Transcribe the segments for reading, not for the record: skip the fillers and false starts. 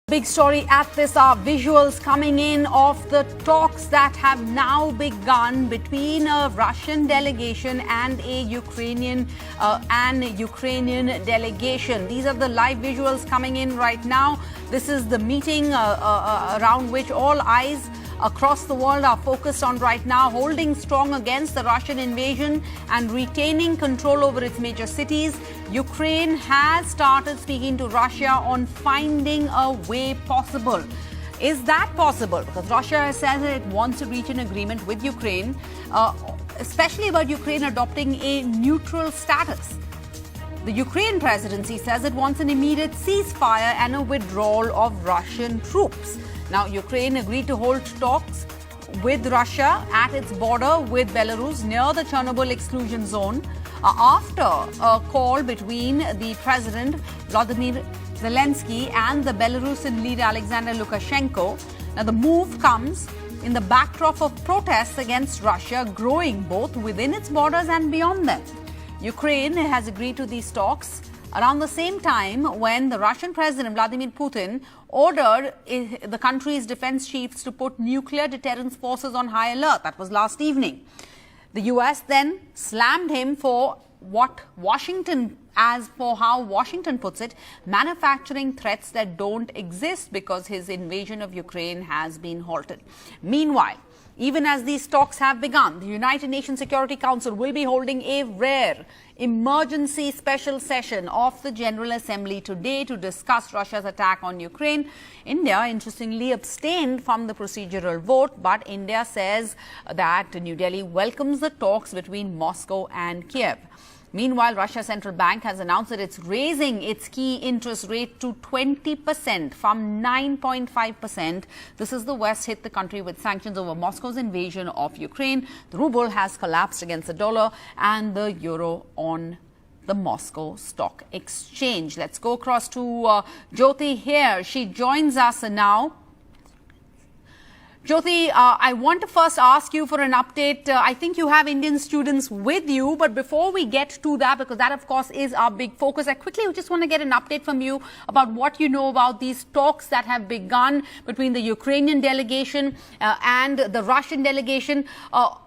Big story at this are visuals coming in of the talks that have now begun between a Russian delegation and a Ukrainian delegation. These are the live visuals coming in right now. This is the meeting around which all eyes across the world are focused on right now, holding strong against the Russian invasion and retaining control over its major cities. Ukraine has started speaking to Russia on finding a way possible. Is that possible? Because Russia has said that it wants to reach an agreement with Ukraine, especially about Ukraine adopting a neutral status. The Ukraine presidency says it wants an immediate ceasefire and a withdrawal of Russian troops. Now, Ukraine agreed to hold talks with Russia at its border with Belarus near the Chernobyl exclusion zone after a call between the president, Vladimir Zelensky, and the Belarusian leader, Alexander Lukashenko. Now, the move comes in the backdrop of protests against Russia growing both within its borders and beyond them. Ukraine has agreed to these talks around the same time when the Russian President Vladimir Putin ordered the country's defense chiefs to put nuclear deterrence forces on high alert. That was last evening. The US then slammed him for how Washington puts it, manufacturing threats that don't exist because his invasion of Ukraine has been halted. Meanwhile, even as these talks have begun, the United Nations Security Council will be holding a rare emergency special session of the General Assembly today to discuss Russia's attack on Ukraine. India, interestingly, abstained from the procedural vote, but India says that New Delhi welcomes the talks between Moscow and Kiev. Meanwhile, Russia's central bank has announced that it's raising its key interest rate to 20% from 9.5%. This is the West hit the country with sanctions over Moscow's invasion of Ukraine. The ruble has collapsed against the dollar and the euro on the Moscow Stock Exchange. Let's go across to Jyoti here. She joins us now. Jyoti, I want to first ask you for an update. I think you have Indian students with you, but before we get to that, because that, of course, is our big focus, I quickly just want to get an update from you about what you know about these talks that have begun between the Ukrainian delegation and the Russian delegation. Are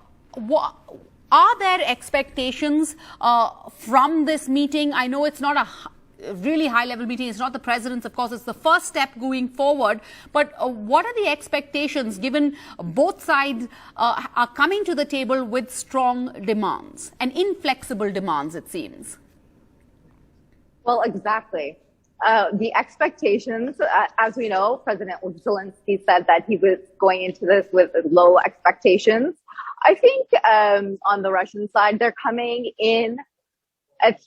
there expectations from this meeting? I know it's not a really high-level meeting. It's not the president's, of course. It's the first step going forward. But what are the expectations, given both sides are coming to the table with strong demands and inflexible demands, it seems? Well, exactly. The expectations, as we know, President Zelensky said that he was going into this with low expectations. I think on the Russian side, they're coming in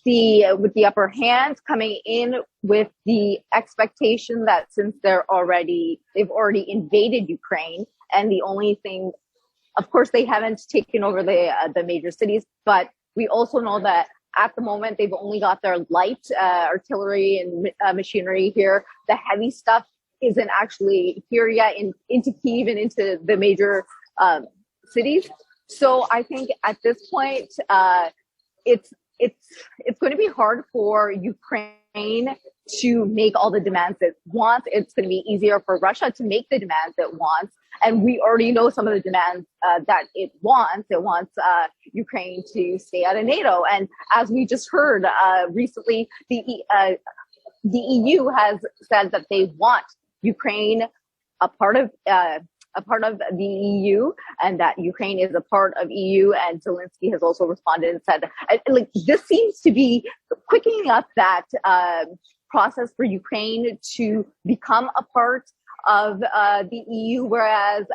with the upper hand, coming in with the expectation that since they've already invaded Ukraine, and the only thing, of course, they haven't taken over the major cities, but we also know that at the moment they've only got their light artillery and machinery here. The heavy stuff isn't actually here yet into Kyiv and into the major cities. So I think at this point, it's going to be hard for Ukraine to make all the demands it wants. It's going to be easier for Russia to make the demands it wants. And we already know some of the demands that it wants. It wants Ukraine to stay out of NATO. And as we just heard recently, the EU has said that they want Ukraine a part of the EU, and that Ukraine is a part of EU. And Zelensky has also responded and said, like, this seems to be quickening up that process for Ukraine to become a part of the EU. Whereas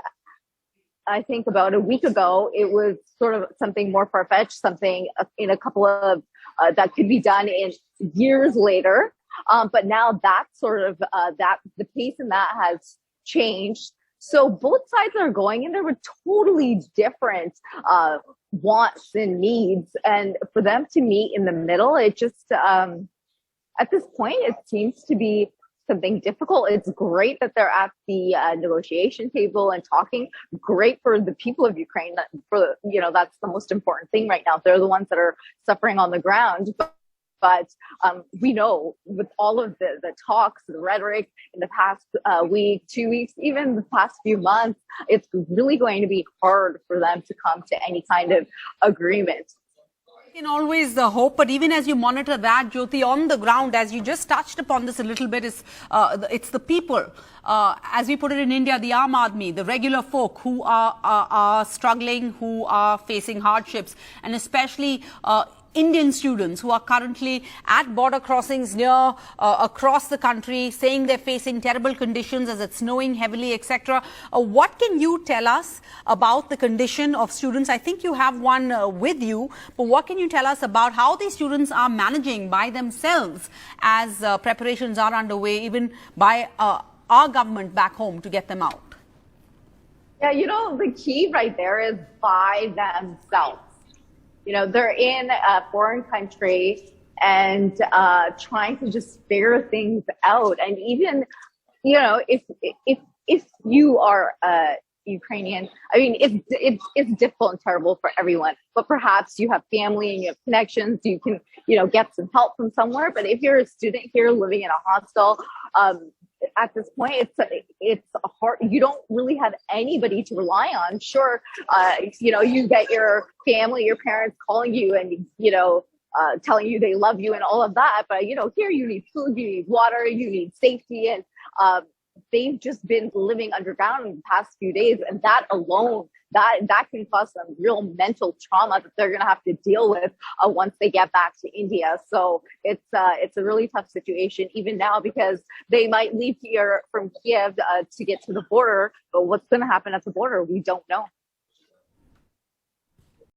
I think about a week ago, it was sort of something more far-fetched, something in a couple of that could be done in years later. But now that sort of the pace in that has changed. So both sides are going in there with totally different wants and needs. And for them to meet in the middle, it just, at this point, it seems to be something difficult. It's great that they're at the negotiation table and talking. Great for the people of Ukraine. That's the most important thing right now. They're the ones that are suffering on the ground. But we know with all of the talks, the rhetoric in the past week, 2 weeks, even the past few months, it's really going to be hard for them to come to any kind of agreement. Can always hope, but even as you monitor that, Jyoti, on the ground, as you just touched upon this a little bit, is it's the people, as we put it in India, the Aam Aadmi, the regular folk who are struggling, who are facing hardships, and especially Indian students who are currently at border crossings near across the country, saying they're facing terrible conditions as it's snowing heavily, etc. What can you tell us about the condition of students? I think you have one with you, but what can you tell us about how these students are managing by themselves as preparations are underway, even by our government back home, to get them out? Yeah, the key right there is by themselves. They're in a foreign country and trying to just figure things out. And even, if you are Ukrainian, I mean, it's difficult and terrible for everyone. But perhaps you have family and you have connections. You can, get some help from somewhere. But if you're a student here living in a hostel, at this point, it's hard. You don't really have anybody to rely on. Sure, you get your family, your parents calling you and, telling you they love you and all of that. But, here you need food, you need water, you need safety. And they've just been living underground in the past few days. And that alone, that can cause some real mental trauma that they're going to have to deal with once they get back to India. So it's a really tough situation even now, because they might leave here from Kiev to get to the border. But what's going to happen at the border, we don't know.